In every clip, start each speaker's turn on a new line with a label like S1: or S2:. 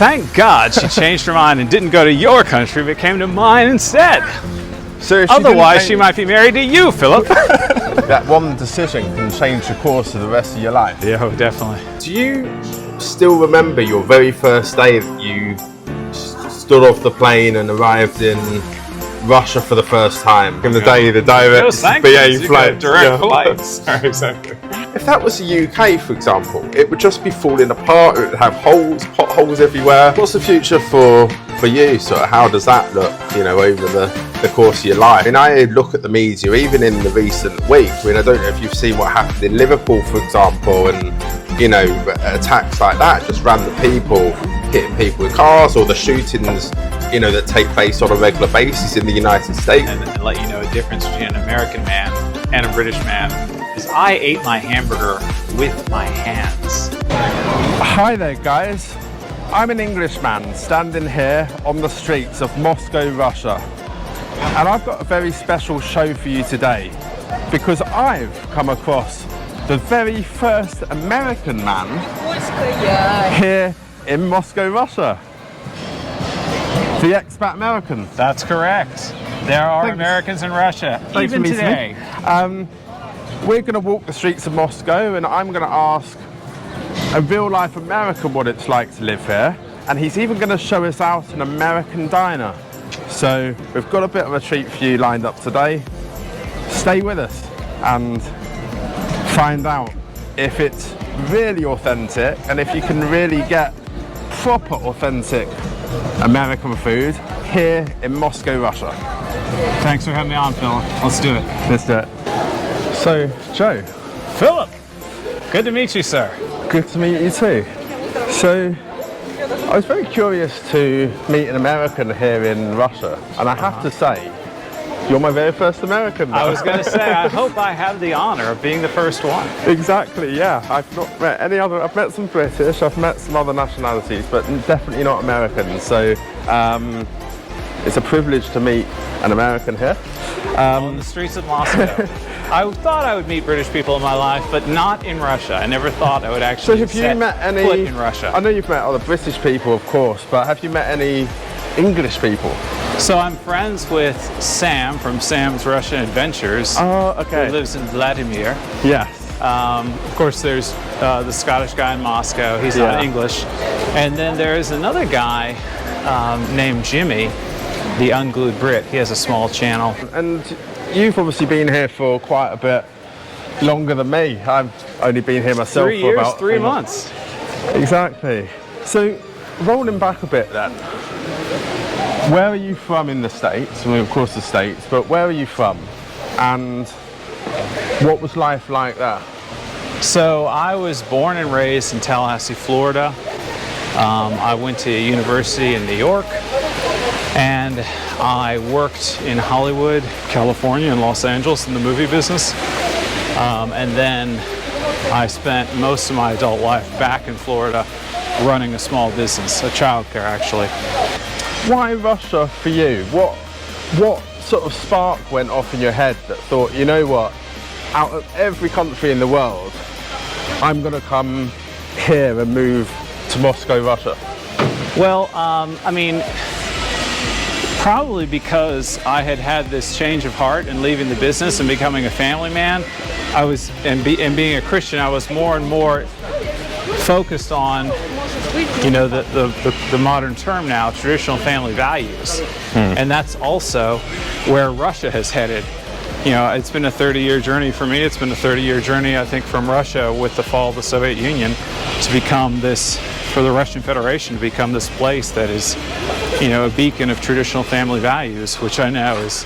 S1: Thank God she changed her mind and didn't go to your country, but came to mine instead.
S2: So
S1: otherwise, she might be married to you, Philip.
S2: That one decision can change the course of the rest of your life.
S1: Yeah, definitely.
S2: Do you still remember your very first day that you stood off the plane and arrived in Russia for the first time? In the day the direct BA flight.
S1: Direct flights. Exactly.
S2: If that was the UK, for example, it would just be falling apart. It would have holes, potholes everywhere. What's the future for you? Sort of, how does that look, you know, over the course of your life? I mean, I look at the media, even in the recent week. I mean, I don't know if you've seen what happened in Liverpool, for example, and, you know, attacks like that, just random people hitting people with cars, or the shootings, you know, that take place on a regular basis in the United States.
S1: And let you know a difference between an American man and a British man is I ate my hamburger with my hands.
S2: Hi there, guys. I'm an Englishman standing here on the streets of Moscow, Russia. And I've got a very special show for you today, because I've come across the very first American man here in Moscow, Russia. The expat American.
S1: That's correct. There are Americans in Russia, even today.
S2: We're going to walk the streets of Moscow, and I'm going to ask a real-life American what it's like to live here, and he's even going to show us out an American diner. So we've got a bit of a treat for you lined up today. Stay with us and find out if it's really authentic, and if you can really get proper authentic American food here in Moscow, Russia.
S1: Thanks for having me on, Philip. Let's do it.
S2: Let's do it. So, Joe.
S1: Philip, good to meet you, sir.
S2: Good to meet you too. So, I was very curious to meet an American here in Russia, and I have to say, you're my very first American.
S1: I was going to say, I hope I have the honor of being the first one.
S2: Exactly, yeah. I've not met any other, I've met some British, I've met some other nationalities, but definitely not American. So, it's a privilege to meet an American here.
S1: On the streets of Moscow. I thought I would meet British people in my life, but not in Russia. I never thought I would actually
S2: have you met any,
S1: foot in Russia.
S2: I know you've met other British people, of course, but have you met any English people?
S1: So I'm friends with Sam from Sam's Russian Adventures.
S2: Oh, okay.
S1: Who lives in Vladimir.
S2: Yes.
S1: Of course, there's the Scottish guy in Moscow. He's not English. And then there's another guy named Jimmy, the Unglued Brit. He has a small channel.
S2: And you've obviously been here for quite a bit longer than me. I've only been here myself
S1: 3
S2: for
S1: years,
S2: about
S1: 3 months.
S2: Exactly. So, rolling back a bit then, where are you from in the States? Well, of course the States, but where are you from? And what was life like there?
S1: So I was born and raised in Tallahassee, Florida. I went to university in New York, and I worked in Hollywood, California, and Los Angeles in the movie business. And then I spent most of my adult life back in Florida running a small business, a childcare actually.
S2: Why Russia for you? What sort of spark went off in your head that thought, you know what, out of every country in the world, I'm going to come here and move to Moscow, Russia?
S1: Well, I mean, probably because I had had this change of heart and leaving the business and becoming a family man. And being a Christian, I was more and more focused on, you know, the modern term now, traditional family values. And that's also where Russia has headed. You know, it's been a 30-year journey for me. It's been a 30-year journey, I think, from Russia with the fall of the Soviet Union to become this, for the Russian Federation to become this place that is, you know, a beacon of traditional family values, which I know is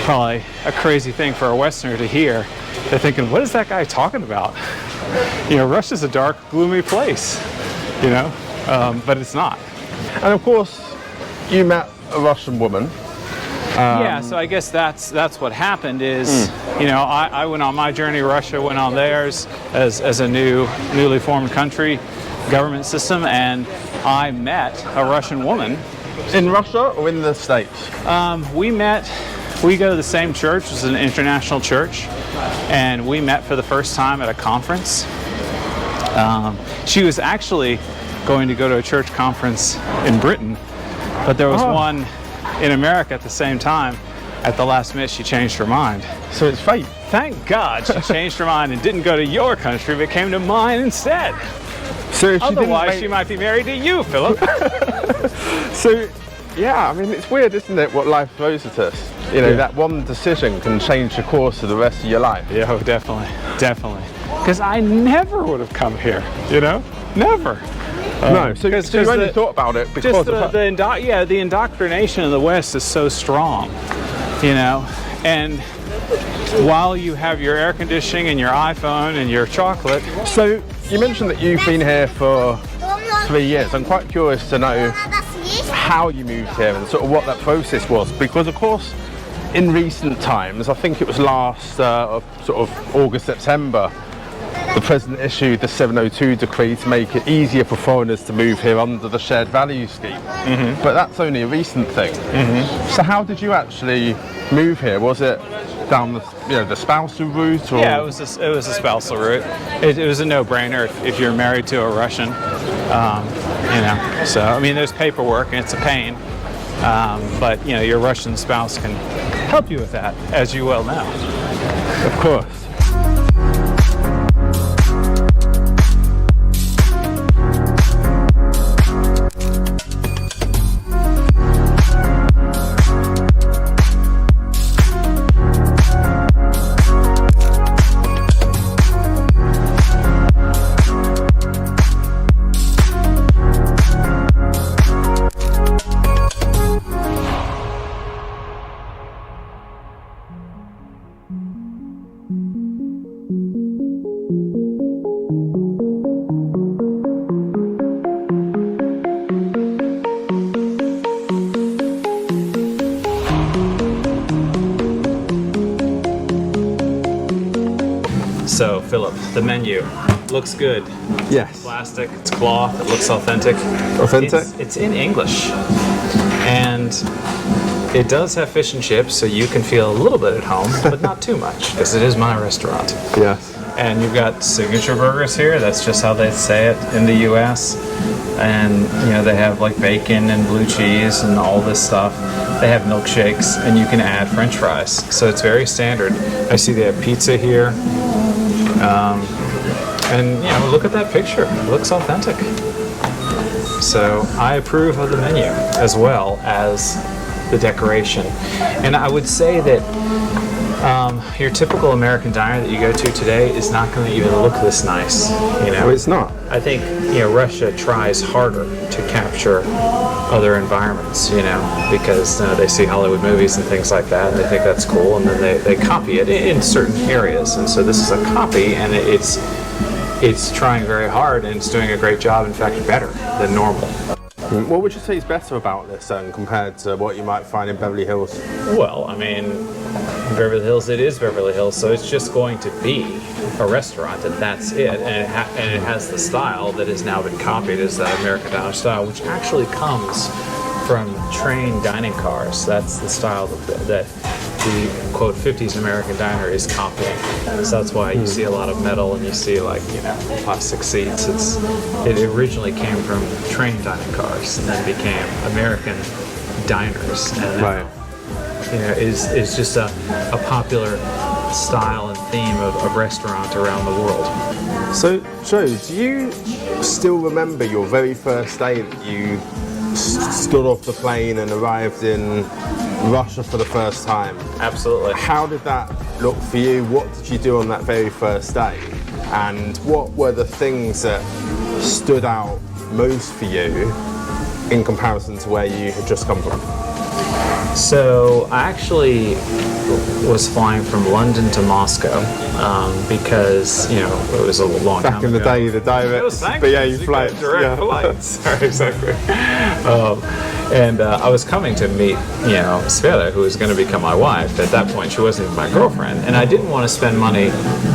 S1: probably a crazy thing for a Westerner to hear. They're thinking, what is that guy talking about? You know, Russia's a dark, gloomy place, you know, but it's not.
S2: And of course, you met a Russian woman.
S1: Yeah, so I guess that's what happened is, you know, I went on my journey, Russia went on theirs as a newly formed country, government system, and I met a Russian woman.
S2: In Russia or in the States?
S1: We go to the same church, it's an international church, and we met for the first time at a conference. She was actually going to go to a church conference in Britain, but there was one in America at the same time. At the last minute, she changed her mind.
S2: So it's fate.
S1: Thank God she changed her mind and didn't go to your country, but came to mine instead.
S2: So if she
S1: Otherwise, she might be married to you, Philip.
S2: So, yeah, I mean, it's weird, isn't it, what life throws at us? You know, that one decision can change the course of the rest of your life.
S1: Yeah, oh, definitely, definitely. Because I never would have come here, you know? Never.
S2: No, so you only thought about it because
S1: the indoctrination in the West is so strong, you know? And while you have your air conditioning and your iPhone and your chocolate.
S2: So you mentioned that you've been here for 3 years. I'm quite curious to know how you moved here and sort of what that process was, because of course in recent times, I think it was last sort of August, September, the President issued the 702 decree to make it easier for foreigners to move here under the shared value scheme. But that's only a recent thing. So how did you actually move here? Was it down the spousal route? Or?
S1: Yeah, it was a spousal route. It was a no-brainer if you're married to a Russian. You know, so I mean, there's paperwork and it's a pain, but you know, your Russian spouse can help you with that, as you well know.
S2: Of course.
S1: So, Philip, the menu looks good.
S2: Yes.
S1: Plastic, it's cloth, it looks authentic.
S2: Authentic?
S1: It's in English. And it does have fish and chips, so you can feel a little bit at home, but not too much, because it is my restaurant.
S2: Yes.
S1: And you've got signature burgers here. That's just how they say it in the U.S. And, you know, they have like bacon and blue cheese and all this stuff. They have milkshakes, and you can add French fries. So it's very standard. I see they have pizza here. And, you know, look at that picture. It looks authentic. So I approve of the menu as well as the decoration. And I would say that your typical American diner that you go to today is not going to even look this nice. You know,
S2: Oh, it's not.
S1: I think, you know, Russia tries harder to capture other environments, you know, because they see Hollywood movies and things like that, and they think that's cool, and then they copy it in certain areas. And so this is a copy, and it's trying very hard, and it's doing a great job, in fact, better than normal.
S2: What would you say is better about this then compared to what you might find in Beverly Hills?
S1: Well, I mean, Beverly Hills, it is Beverly Hills, so it's just going to be a restaurant, and that's it. And it has the style that has now been copied as that American diner style, which actually comes from train dining cars. That's the style that the quote 50s American diner is copying. So that's why you see a lot of metal and you see, like, you know, plastic seats. It originally came from train dining cars and then became American diners, and
S2: Right.
S1: you know, is just a popular style and theme of restaurant around the world.
S2: So, Joe, do you still remember your very first day that you stood off the plane and arrived in Russia for the first time?
S1: Absolutely.
S2: How did that look for you? What did you do on that very first day? And what were the things that stood out most for you in comparison to where you had just come from?
S1: So I actually was flying from London to Moscow because, you know, it was a long time
S2: Back in the
S1: ago.
S2: day, the direct BA flights.
S1: Direct flights. Exactly. And I was coming to meet, you know, Sveta, who was going to become my wife. At that point, she wasn't even my girlfriend. And I didn't want to spend money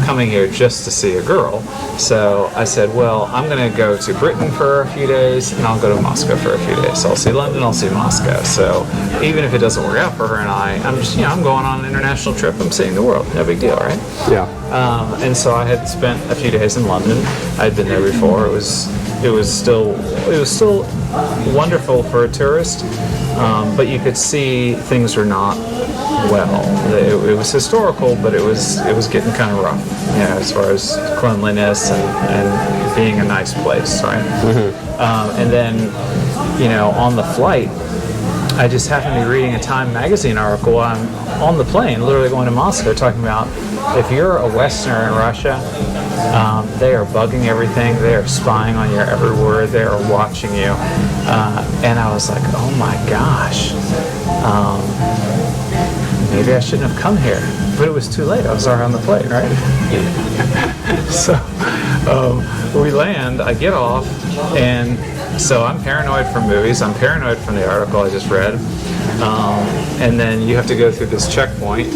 S1: coming here just to see a girl. So I said, well, I'm going to go to Britain for a few days, and I'll go to Moscow for a few days. So I'll see London, I'll see Moscow. So even if it doesn't work out for her and I'm just, you know, I'm going on an international trip. I'm seeing the world. No big deal, right?
S2: Yeah.
S1: And so I had spent a few days in London. I'd been there before. It was, still wonderful for a tourist, but you could see things were not well. It was historical, but it was getting kind of rough, as far as cleanliness and being a nice place, right? And then, on the flight, I just happened to be reading a Time magazine article while I'm on the plane, literally going to Moscow, talking about if you're a Westerner in Russia, they are bugging everything. They are spying on your every word. They are watching you. And I was like, oh my gosh, maybe I shouldn't have come here. But it was too late. I was already on the plane, right? So we land, I get off, and so I'm paranoid from movies. I'm paranoid from the article I just read. And then you have to go through this checkpoint,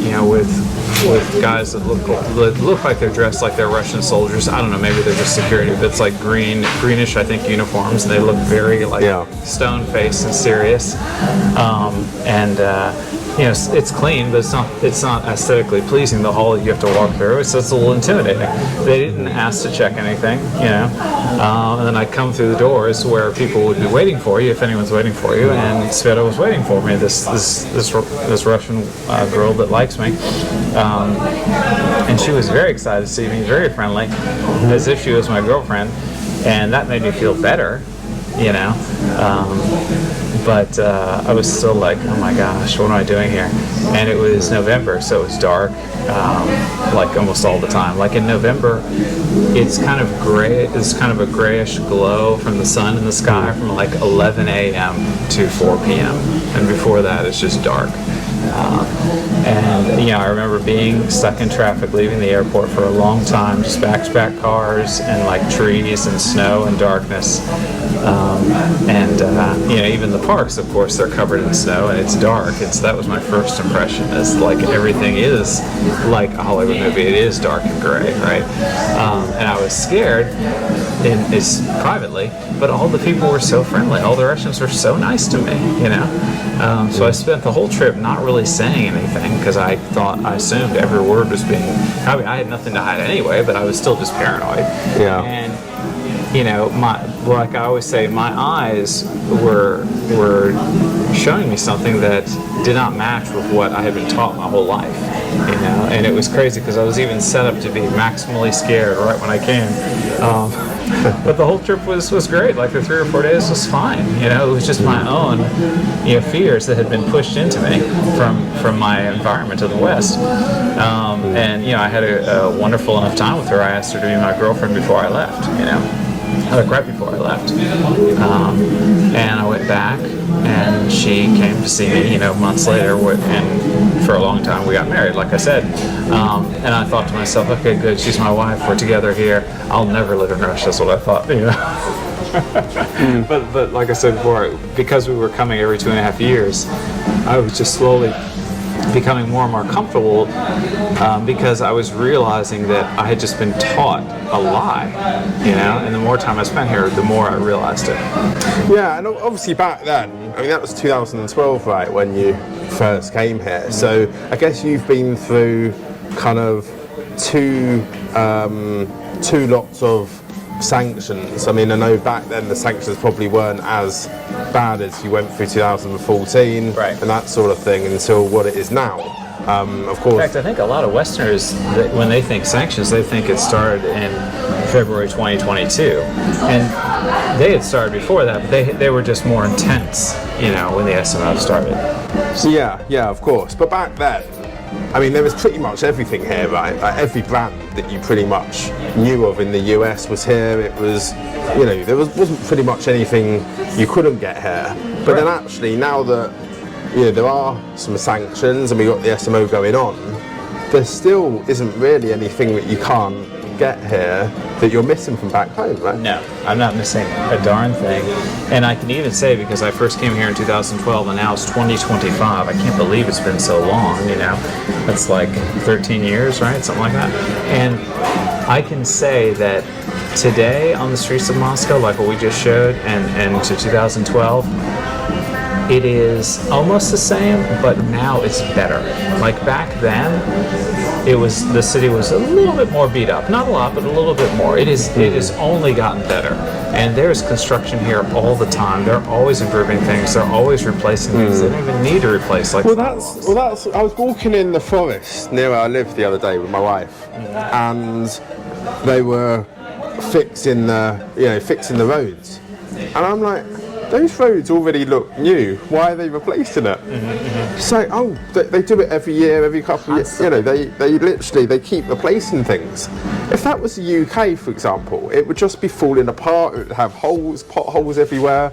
S1: with guys that look like they're dressed like they're Russian soldiers. I don't know, maybe they're just security, but it's like greenish, I think, uniforms, and they look very stone-faced and serious. It's clean, but it's not aesthetically pleasing. The hall you have to walk through, so it's a little intimidating. They didn't ask to check anything, and then I come through the doors where people would be waiting for you, if anyone's waiting for you, and Sveta was waiting for me, this Russian girl that likes me, and she was very excited to see me, very friendly, as if she was my girlfriend, and that made me feel better, but I was still like, oh my gosh, what am I doing here? And it was November, so it was dark, like almost all the time. Like in November, it's kind of gray. It's kind of a grayish glow from the sun in the sky from like 11 a.m. to 4 p.m. And before that, it's just dark. I remember being stuck in traffic, leaving the airport for a long time, just back-to-back cars and like trees and snow and darkness. Even the parks, of course, they're covered in snow and it's dark. And so that was my first impression, is like everything is like a Hollywood movie. It is dark and gray, right? And I was scared privately, but all the people were so friendly. All the Russians were so nice to me, So I spent the whole trip not really saying anything because I assumed every word was being. I had nothing to hide anyway, but I was still just paranoid.
S2: Yeah.
S1: And like I always say, my eyes were showing me something that did not match with what I had been taught my whole life. And it was crazy because I was even set up to be maximally scared right when I came. But the whole trip was great. Like the 3 or 4 days was fine. It was just my own fears that had been pushed into me from my environment to the West. I had a wonderful enough time with her. I asked her to be my girlfriend before I left. Like right before I left. And I went back, and she came to see me, months later, and for a long time we got married, like I said. And I thought to myself, okay, good, she's my wife, we're together here, I'll never live in Russia, that's what I thought, But like I said before, because we were coming every 2.5 years, I was just slowly becoming more and more comfortable because I was realizing that I had just been taught a lie, and the more time I spent here, the more I realized it.
S2: Yeah, and obviously back then, that was 2012, right, when you first came here. So I guess you've been through kind of two lots of sanctions. I know back then the sanctions probably weren't as bad as you went through 2014
S1: right,
S2: and that sort of thing until what it is now. Of course.
S1: In fact, I think a lot of Westerners, when they think sanctions, they think it started in February 2022, and they had started before that, but they were just more intense, when the SMO started.
S2: So yeah, of course. But back then, there was pretty much everything here, right? Like every brand that you pretty much knew of in the US was here. It was, there wasn't pretty much anything you couldn't get here. But then actually, now that, there are some sanctions and we got the SMO going on, there still isn't really anything that you can't get here that you're missing from back home, right?
S1: No, I'm not missing a darn thing. And I can even say, because I first came here in 2012 and now it's 2025, I can't believe it's been so long, That's like 13 years, right? Something like that. And I can say that today on the streets of Moscow, like what we just showed, and to 2012, it is almost the same, but now it's better. Like back then, the city was a little bit more beat up, not a lot, but a little bit more. It has only gotten better, and there's construction here all the time. They're always improving things. They're always replacing things. They don't even need to replace like.
S2: Well, that's. I was walking in the forest near where I live the other day with my wife, and they were fixing the roads, and I'm like, those roads already look new. Why are they replacing it? So, they do it every year, every couple of years. You know, they literally keep replacing things. If that was the UK, for example, it would just be falling apart. It would have holes, potholes everywhere.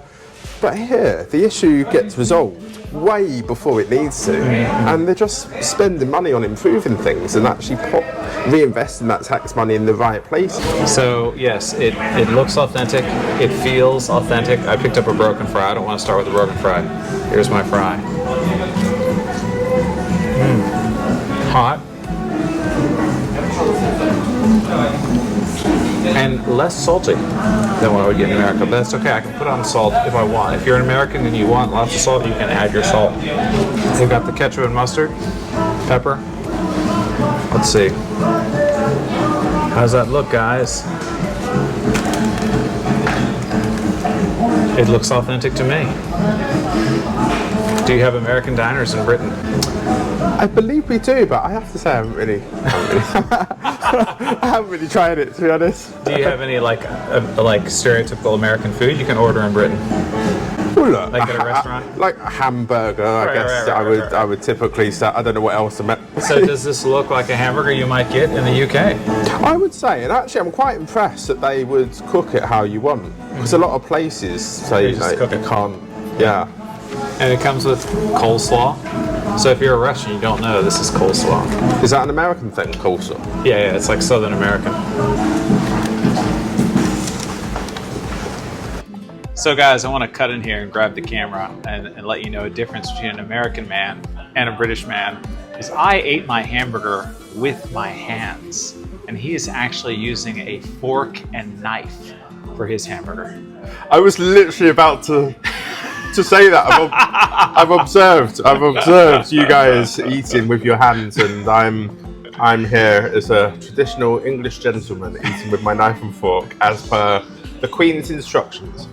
S2: But here, the issue gets resolved way before it needs to, and they're just spending money on improving things and actually reinvesting that tax money in the right place.
S1: So yes, it looks authentic, it feels authentic. I picked up a broken fry. I don't want to start with a broken fry. Here's my fry. Hot. And less salty than what I would get in America, but that's okay. I can put on salt if I want. If you're an American and you want lots of salt, you can add your salt. They've got the ketchup and mustard, pepper. Let's see. How's that look, guys? It looks authentic to me. Do you have American diners in Britain?
S2: I believe we do, but I have to say I haven't really I haven't really tried it, to be honest.
S1: Do you have any like stereotypical American food you can order in Britain?
S2: Well, look,
S1: like at a restaurant?
S2: Like a hamburger, I guess I would typically say. I don't know what else.
S1: So does this look like a hamburger you might get in the UK?
S2: I would say, and actually I'm quite impressed that they would cook it how you want. Because a lot of places say you can't. Yeah.
S1: And it comes with coleslaw. So if you're a Russian, you don't know this is coleslaw.
S2: Is that an American thing, coleslaw?
S1: Yeah, it's like Southern American. So guys, I want to cut in here and grab the camera and let you know a difference between an American man and a British man is I ate my hamburger with my hands, and he is actually using a fork and knife for his hamburger.
S2: I was literally about to say that. I've observed you guys eating with your hands, and I'm here as a traditional English gentleman eating with my knife and fork as per the Queen's instructions.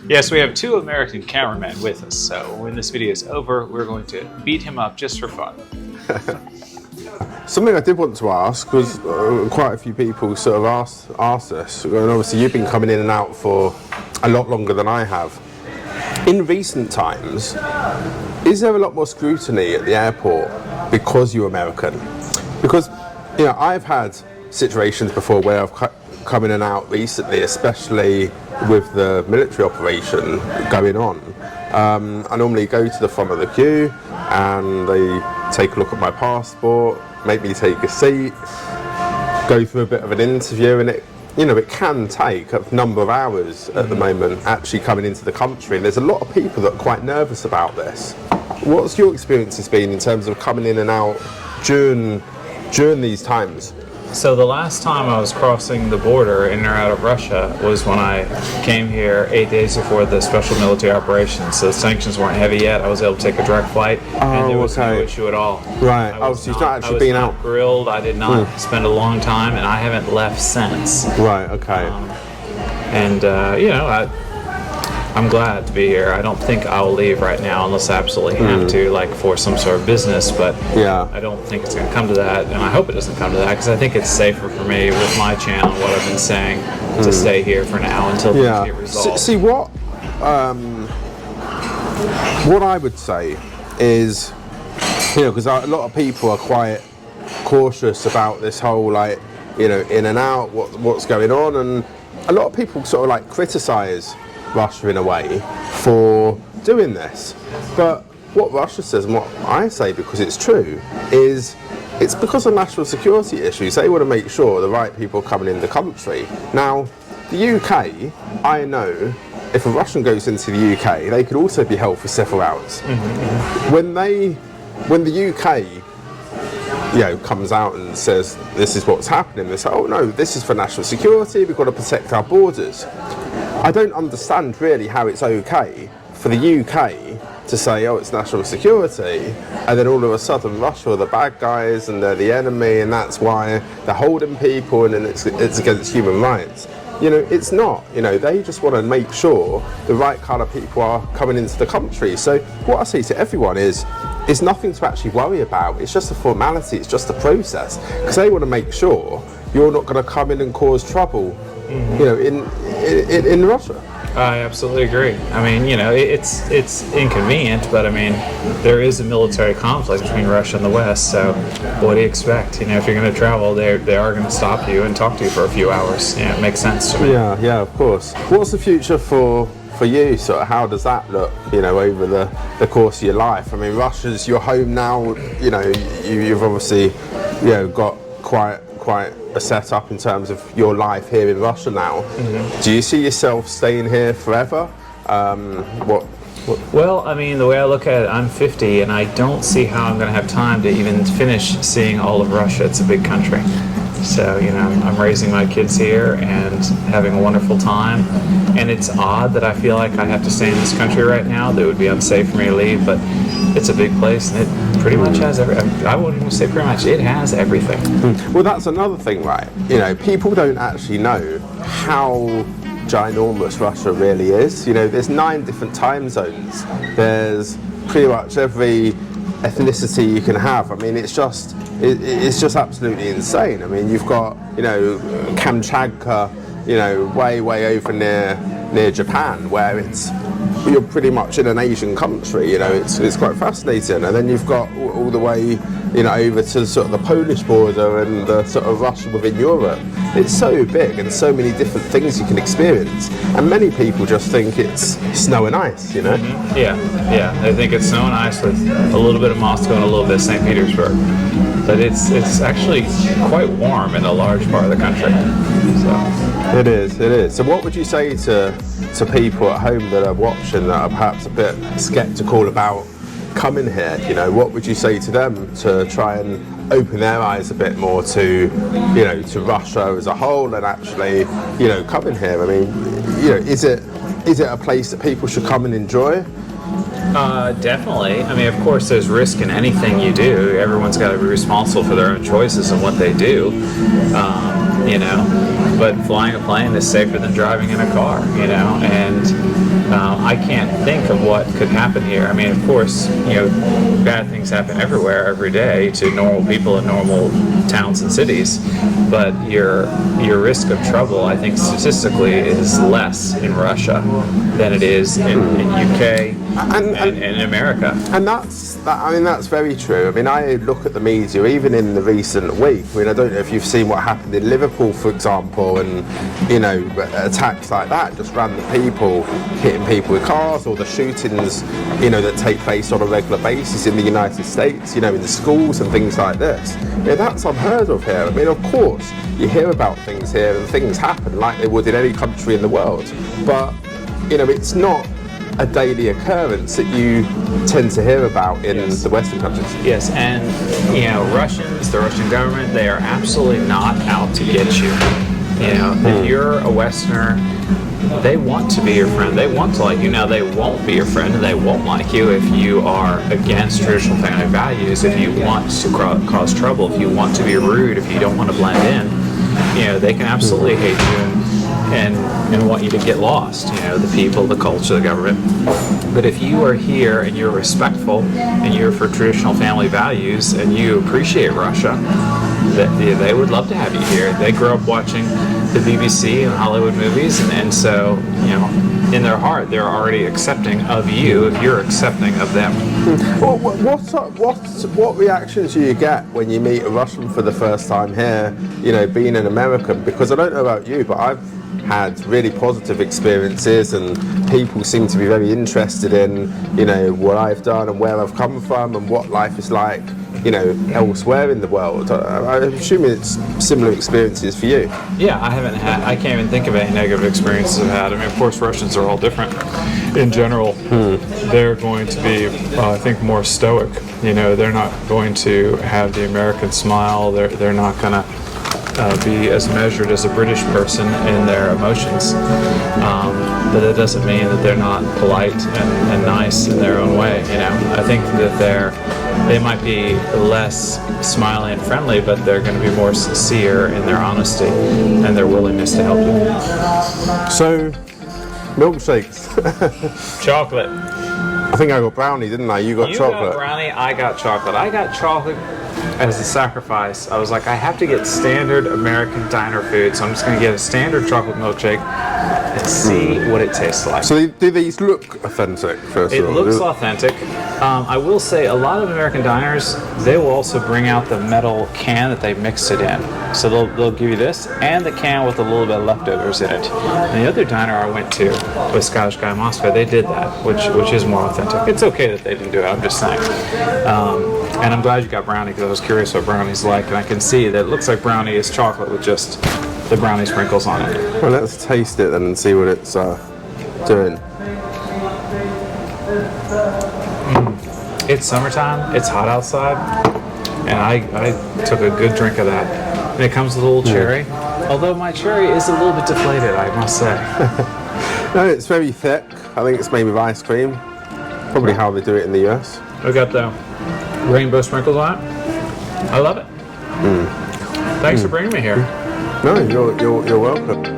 S1: Yes, we have two American cameramen with us, so when this video is over, we're going to beat him up just for fun.
S2: Something I did want to ask was quite a few people sort of asked this, and obviously you've been coming in and out for a lot longer than I have. In recent times, is there a lot more scrutiny at the airport because you're American? Because, you know, I've had situations before where I've come in and out recently, especially with the military operation going on. I normally go to the front of the queue and they take a look at my passport, make me take a seat, go through a bit of an interview, and it can take a number of hours at the moment actually coming into the country, and there's a lot of people that are quite nervous about this. What's your experiences been in terms of coming in and out during these times?
S1: So the last time I was crossing the border in or out of Russia was when I came here 8 days before the special military operation. So the sanctions weren't heavy yet. I was able to take a direct flight, and there was no issue at all.
S2: Right. So you've not actually been out?
S1: Grilled. I did not spend a long time, and I haven't left since.
S2: Right. Okay.
S1: I'm glad to be here. I don't think I'll leave right now unless I absolutely have to, like for some sort of business, but I don't think it's going to come to that, and I hope it doesn't come to that, because I think it's safer for me with my channel, what I've been saying, to stay here for now until things get resolved.
S2: See, what I would say is, because a lot of people are quite cautious about this whole, in and out, what's going on, and a lot of people sort of criticise Russia in a way for doing this. But what Russia says, and what I say, because it's true, is it's because of national security issues. They want to make sure the right people are coming in the country. Now, the UK, I know, if a Russian goes into the UK, they could also be held for several hours. When the UK comes out and says this is what's happening, they say, oh no, this is for national security, we've got to protect our borders. I don't understand really how it's okay for the UK to say, oh, it's national security, and then all of a sudden Russia are the bad guys and they're the enemy, and that's why they're holding people, and then it's against human rights. You know, it's not. You know, they just want to make sure the right kind of people are coming into the country. So what I say to everyone is nothing to actually worry about. It's just a formality. It's just a process, because they want to make sure you're not going to come in and cause trouble, you know, in Russia.
S1: I absolutely agree. I mean, you know, it's inconvenient, but I mean, there is a military conflict between Russia and the West, so what do you expect? You know, if you're going to travel, they are going to stop you and talk to you for a few hours. Yeah, it makes sense to me.
S2: Yeah, of course. What's the future for you? Sort of, how does that look, you know, over the course of your life? I mean, Russia's your home now. You know, you've obviously, you know, got quite a setup in terms of your life here in Russia now. Do you see yourself staying here forever?
S1: Well, I mean, the way I look at it, I'm 50, and I don't see how I'm going to have time to even finish seeing all of Russia. It's a big country. So, you know, I'm raising my kids here and having a wonderful time. And it's odd that I feel like I have to stay in this country right now. That it would be unsafe for me to leave, but it's a big place, and it pretty much has I wouldn't even say pretty much, it has everything.
S2: Well, that's another thing, right? You know, people don't actually know how ginormous Russia really is. You know, there's 9 different time zones. There's pretty much every ethnicity you can have. I mean, it's just absolutely insane. I mean, you've got, you know, Kamchatka, you know, way over near Japan, where you're pretty much in an Asian country. You know, it's quite fascinating. And then you've got all the way, you know, over to sort of the Polish border and the sort of Russia within Europe. It's so big and so many different things you can experience. And many people just think it's snow and ice, you know?
S1: Yeah. They think it's snow and ice with a little bit of Moscow and a little bit of St. Petersburg. But it's actually quite warm in a large part of the country. So.
S2: It is. So what would you say to people at home that are watching that are perhaps a bit skeptical about coming here? You know, what would you say to them to try and open their eyes a bit more to, you know, to Russia as a whole, and actually, you know, coming here? I mean, you know, is it a place that people should come and enjoy?
S1: Definitely. I mean, of course, there's risk in anything you do. Everyone's got to be responsible for their own choices and what they do. You know, but flying a plane is safer than driving in a car, you know, and I can't think of what could happen here. I mean, of course, you know, bad things happen everywhere, every day, to normal people in normal towns and cities, but your risk of trouble, I think, statistically is less in Russia than it is in UK and in America.
S2: And that's very true. I mean, I look at the media, even in the recent week. I mean, I don't know if you've seen what happened in Liverpool, for example, and, you know, attacks like that, just random people hitting people with cars, or the shootings, you know, that take place on a regular basis in the United States, you know, in the schools and things like this. Yeah, that's unheard of here. I mean, of course, you hear about things here and things happen like they would in any country in the world, but, you know, it's not a daily occurrence that you tend to hear about in the Western countries.
S1: Yes, and, you know, the Russian government, they are absolutely not out to get you. You know, if you're a Westerner, they want to be your friend. They want to like you. Now, they won't be your friend, and they won't like you if you are against traditional family values, if you want to cause trouble, if you want to be rude, if you don't want to blend in. You know, they can absolutely hate you and want you to get lost, you know, the people, the culture, the government. But if you are here and you're respectful and you're for traditional family values and you appreciate Russia, they would love to have you here. They grew up watching the BBC and Hollywood movies, and so, you know, in their heart, they're already accepting of you if you're accepting of them.
S2: Well, what reactions do you get when you meet a Russian for the first time here, you know, being an American? Because I don't know about you, but I've had really positive experiences, and people seem to be very interested in, you know, what I've done and where I've come from and what life is like, you know, elsewhere in the world. I'm assuming it's similar experiences for you.
S1: Yeah, I can't even think of any negative experiences I've had. I mean, of course, Russians are all different. In general, they're going to be, I think, more stoic. You know, they're not going to have the American smile. They're not going to be as measured as a British person in their emotions. But that doesn't mean that they're not polite and nice in their own way. You know, I think that they might be less smiley and friendly, but they're going to be more sincere in their honesty and their willingness to help you.
S2: So, milkshakes.
S1: Chocolate.
S2: I think I got brownie, didn't I? You got chocolate.
S1: You got brownie, I got chocolate. I got chocolate as a sacrifice. I was like, I have to get standard American diner food, so I'm just going to get a standard chocolate milkshake and see what it tastes like.
S2: So do these look authentic, first of all?
S1: It looks authentic. I will say a lot of American diners, they will also bring out the metal can that they mixed it in. So they'll give you this and the can with a little bit of leftovers in it. And the other diner I went to with Scottish Guy in Moscow, they did that, which is more authentic. It's okay that they didn't do it, I'm just saying. And I'm glad you got brownie because I was curious what brownie's like, and I can see that it looks like brownie is chocolate with just the brownie sprinkles on it.
S2: Well, let's taste it then and see what it's doing.
S1: It's summertime, it's hot outside, and I took a good drink of that. And it comes with a little cherry, although my cherry is a little bit deflated, I must say.
S2: No, it's very thick. I think it's made with ice cream. Probably how they do it in the US.
S1: We got the rainbow sprinkles on it. I love it. Thanks for bringing me here.
S2: No, you're welcome.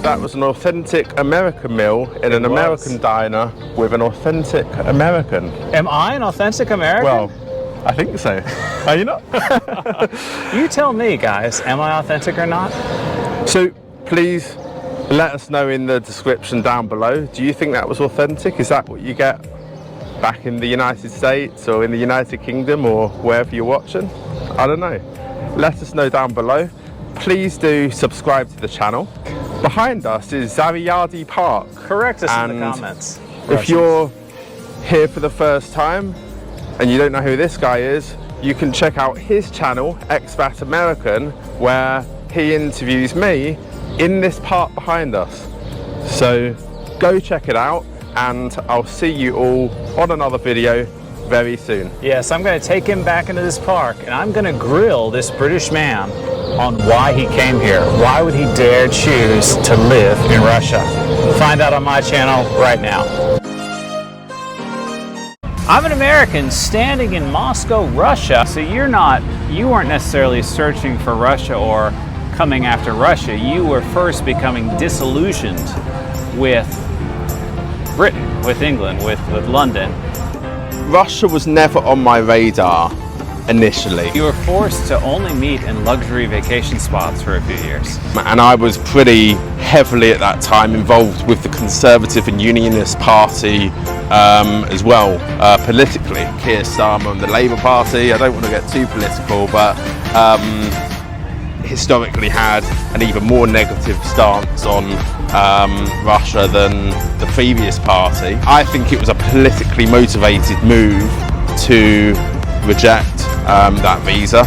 S2: That was an authentic American meal in an American diner with an authentic American.
S1: Am I an authentic American?
S2: Well, I think so. Are you not?
S1: You tell me, guys. Am I authentic or not?
S2: So please let us know in the description down below. Do you think that was authentic? Is that what you get back in the United States or in the United Kingdom or wherever you're watching? I don't know. Let us know down below. Please do subscribe to the channel. Behind us is Zaviyardi Park.
S1: Correct us in the comments.
S2: If you're here for the first time and you don't know who this guy is, you can check out his channel, Expat American, where he interviews me in this park behind us. So go check it out, and I'll see you all on another video very soon.
S1: Yes, I'm going to take him back into this park, and I'm going to grill this British man on why he came here. Why would he dare choose to live in Russia? Find out on my channel right now. I'm an American standing in Moscow, Russia. So you weren't necessarily searching for Russia or coming after Russia. You were first becoming disillusioned with Britain, with England, with London.
S2: Russia was never on my radar initially.
S1: You were forced to only meet in luxury vacation spots for a few years.
S2: And I was pretty heavily at that time involved with the Conservative and Unionist Party as well, politically. Keir Starmer and the Labour Party, I don't want to get too political, but historically had an even more negative stance on Russia than the previous party. I think it was a politically motivated move to reject that visa.